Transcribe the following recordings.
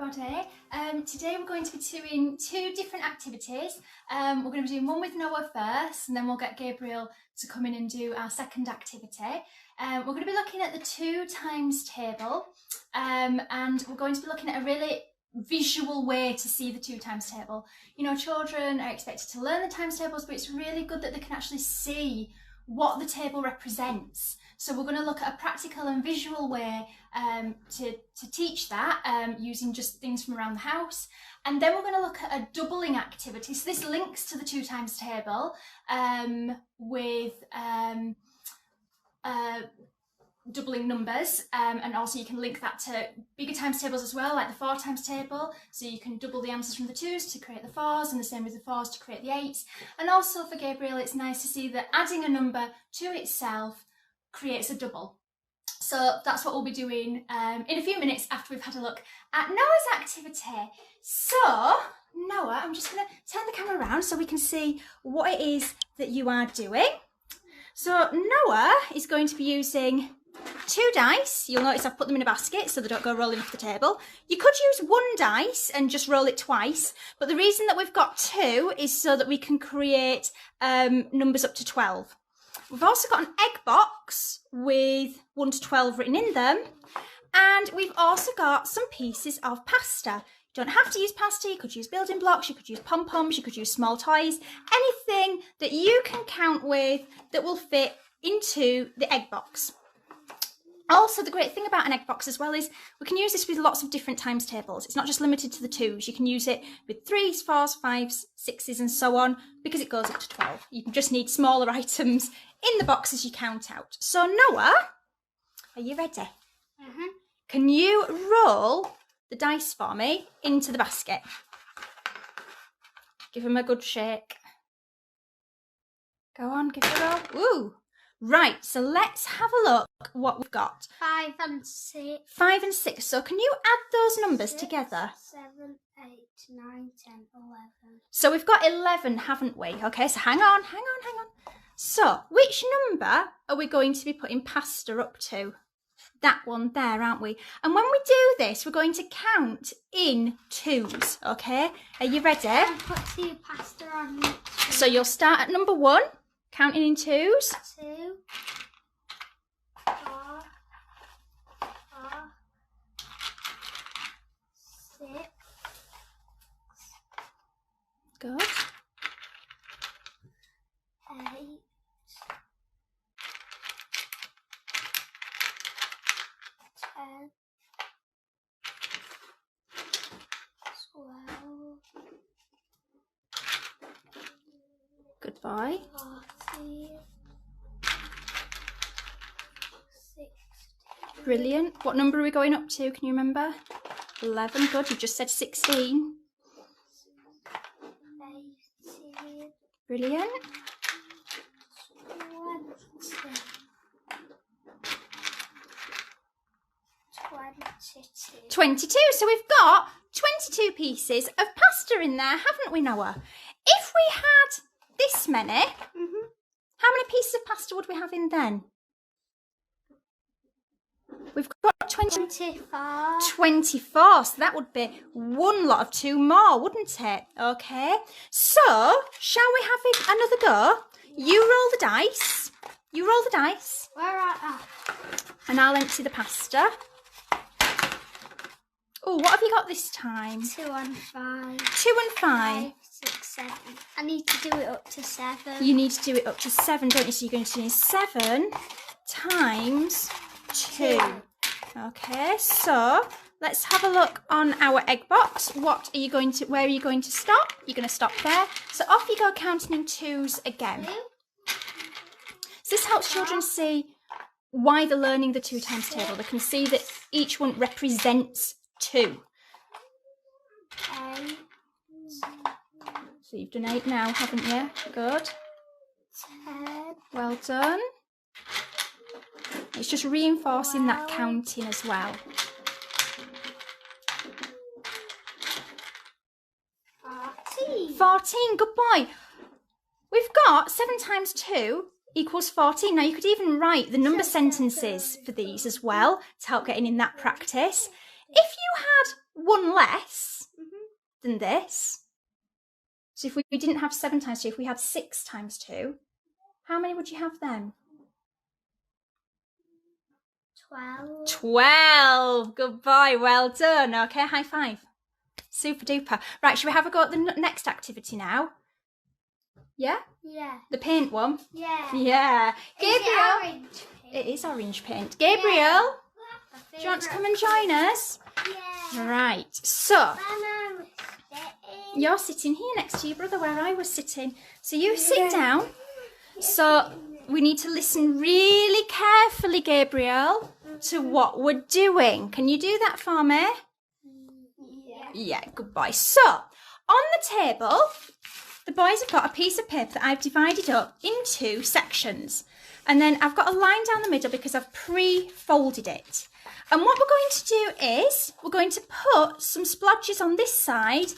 everybody. Today we're going to be doing two different activities. We're going to be doing one with Noah first, and then we'll get Gabriel to come in and do our second activity. We're going to be looking at the 2 times table, and we're going to be looking at a really visual way to see the 2 times table. You know, children are expected to learn the times tables, but it's really good that they can actually see what the table represents. So we're going to look at a practical and visual way to teach that using just things from around the house. And then we're going to look at a doubling activity. So this links to the 2 times table with doubling numbers, and also you can link that to bigger times tables as well, like the 4 times table. So you can double the answers from the 2s to create the 4s, and the same with the 4s to create the 8s. And also for Gabriel, it's nice to see that adding a number to itself creates a double. So that's what we'll be doing in a few minutes after we've had a look at Noah's activity. So Noah, I'm just going to turn the camera around so we can see what it is that you are doing. So Noah is going to be using 2 dice. You'll notice I've put them in a basket so they don't go rolling off the table. You could use 1 dice and just roll it twice, but the reason that we've got 2 is so that we can create numbers up to 12. We've also got an egg box with 1 to 12 written in them, and we've also got some pieces of pasta. You don't have to use pasta, you could use building blocks, you could use pom-poms, you could use small toys, anything that you can count with that will fit into the egg box. Also, the great thing about an egg box as well is we can use this with lots of different times tables. It's not just limited to the 2s. You can use it with 3s, 4s, 5s, 6s and so on, because it goes up to 12. You can just need smaller items in the boxes you count out. So Noah, are you ready? Mm-hmm. Can you roll the dice for me into the basket? Give them a good shake. Go on, give it a roll. Woo! Right, so let's have a look what we've got. 5 and 6. 5 and 6. So can you add those numbers 6, together? 7, 8, 9, 10, 11. So we've got 11, haven't we? Okay, so hang on. So which number are we going to be putting pasta up to? That one there, aren't we? And when we do this, we're going to count in 2s, okay? Are you ready? And put 2 pasta on each one. So you'll start at number 1, counting in 2s. 2, 4, 6. Good. 8, 10, 12, Good boy. 14, 16. Brilliant. What number are we going up to? Can you remember? 11. Good. You just said 16. 18, Brilliant. 22. 22. So we've got 22 pieces of pasta in there, haven't we, Noah? If we had this many, how many pieces of pasta would we have in then? We've got 24. 24, so that would be one lot of 2 more, wouldn't it? Okay, so shall we have it another go? You roll the dice. You roll the dice. Where are And I'll empty the pasta. Oh, what have you got this time? 2 and 5. 2 and 5. 6, 7. I need to do it up to 7. You need to do it up to 7, don't you? So you're going to do 7 times 2. Okay, so let's have a look on our egg box. Where are you going to stop? You're going to stop there. So off you go, counting in 2s again. 2. So this helps children see why they're learning the 2 times table. They can see that each one represents 2. 8. So you've done 8 now, haven't you? Good. 10. Well done. It's just reinforcing that counting as well. 14. 14, good boy. We've got 7 times 2 equals 14. Now you could even write the number sentences for these as well to help getting in that practice. If you had one less than this. So if we didn't have 7 times 2, if we had 6 times 2, how many would you have then? 12. 12. Good boy. Well done. Okay, high five. Super duper. Right, should we have a go at the next activity now? Yeah? Yeah. The paint one? Yeah. Yeah. Gabriel. Is it orange? It is orange paint. Gabriel, do you want to come and join us? Yeah. Right, so Mama, you're sitting here next to your brother where I was sitting. So you sit down. So we need to listen really carefully, Gabriel, to what we're doing. Can you do that for me? Yeah. Yeah, good boy. So on the table, the boys have got a piece of paper that I've divided up into sections. And then I've got a line down the middle because I've pre-folded it. And what we're going to do is we're going to put some splodges on this side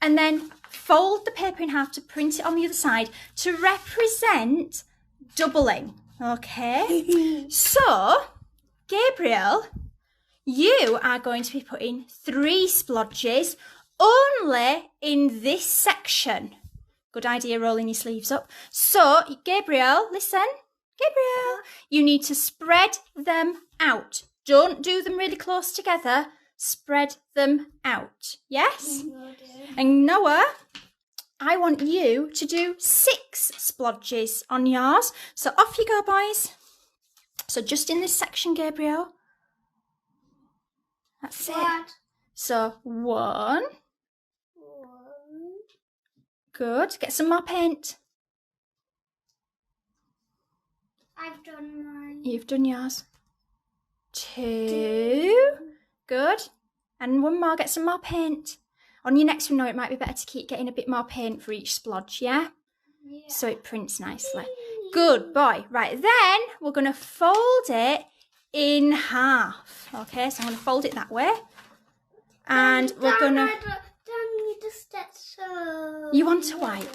and then fold the paper in half to print it on the other side to represent doubling. Okay? So, Gabriel, you are going to be putting 3 splodges only in this section. Good idea, rolling your sleeves up. So, Gabriel, listen. Gabriel, you need to spread them out. Don't do them really close together. Spread them out. Yes? And Noah, I want you to do 6 splodges on yours. So off you go, boys. So just in this section, Gabriel. That's it. So 1. Good. Get some more paint. I've done mine. You've done yours. 2. Good. And 1 more. Get some more paint. On your next one, no, it might be better to keep getting a bit more paint for each splodge, yeah? Yeah. So it prints nicely. Good boy. Right, then we're going to fold it in half. Okay, so I'm going to fold it that way. And we're going to... You want to wipe?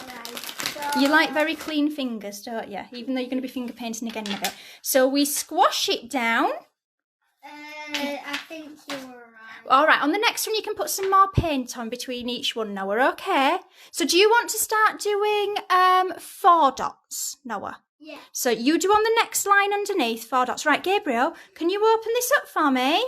You like very clean fingers, don't you? Even though you're going to be finger painting again in a bit. So we squash it down. I think you were right. All right, on the next one you can put some more paint on between each one, Noah, okay? So do you want to start doing 4 dots, Noah? Yeah. So you do on the next line underneath 4 dots. Right, Gabriel, can you open this up for me?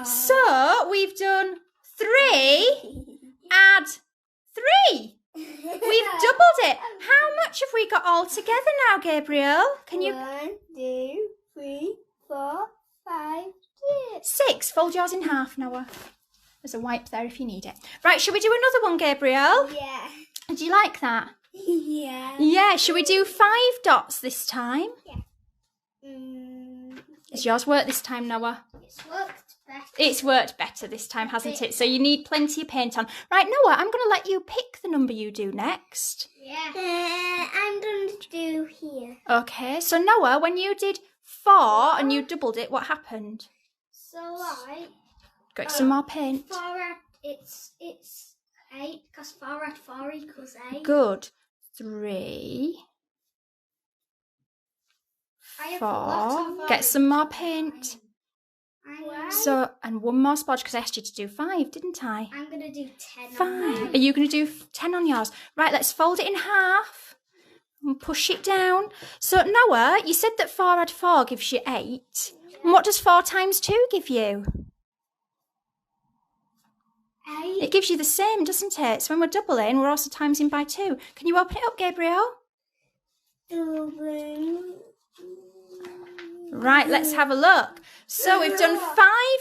So we've done 3, add 3. We've doubled it. How much have we got all together now, Gabriel? Can you? 1, 2, 3, 4, 5, 6. 6. Fold yours in half, Noah. There's a wipe there if you need it. Right, should we do another one, Gabriel? Yeah. Do you like that? Yeah. Yeah, should we do 5 dots this time? Yeah. Has yours worked this time, Noah? It's worked better. It's worked better this time, hasn't it? So you need plenty of paint on. Right, Noah, I'm going to let you pick the number you do next. Yeah. I'm going to do here. Okay, so Noah, when you did 4 and you doubled it, what happened? So like... Got some more paint. 4 add... It's 8, because 4 add 4 equals 8. Good. 3, I have a lot 4. of Get some more paint. I'm So, and 1 more splodge because I asked you to do 5, didn't I? going to do 10 5. on mine. Are you going to do 10 on yours? Right, let's fold it in half and push it down. So, Noah, you said that 4 add 4 gives you 8. And what does 4 times 2 give you? 8. It gives you the same, doesn't it? So when we're doubling, we're also timesing by 2. Can you open it up, Gabriel? Right, let's have a look. So we've done 5,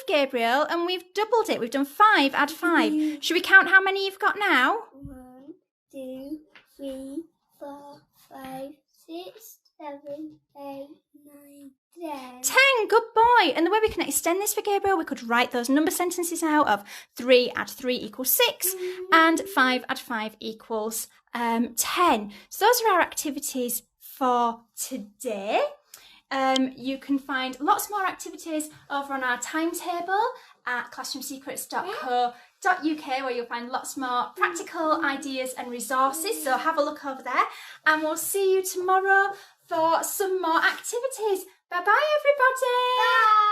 Gabriel, and we've doubled it. We've done 5, add 5. Should we count how many you've got now? 1, 2, 3, 4, 5, 6, 7, 8, 9, 10. 10, good boy. And the way we can extend this for Gabriel, we could write those number sentences out of 3 add 3 equals 6 and 5 add 5 equals 10. So those are our activities for today. You can find lots more activities over on our timetable at classroomsecrets.co.uk where you'll find lots more practical ideas and resources. So have a look over there and we'll see you tomorrow for some more activities. Bye-bye, everybody. Bye.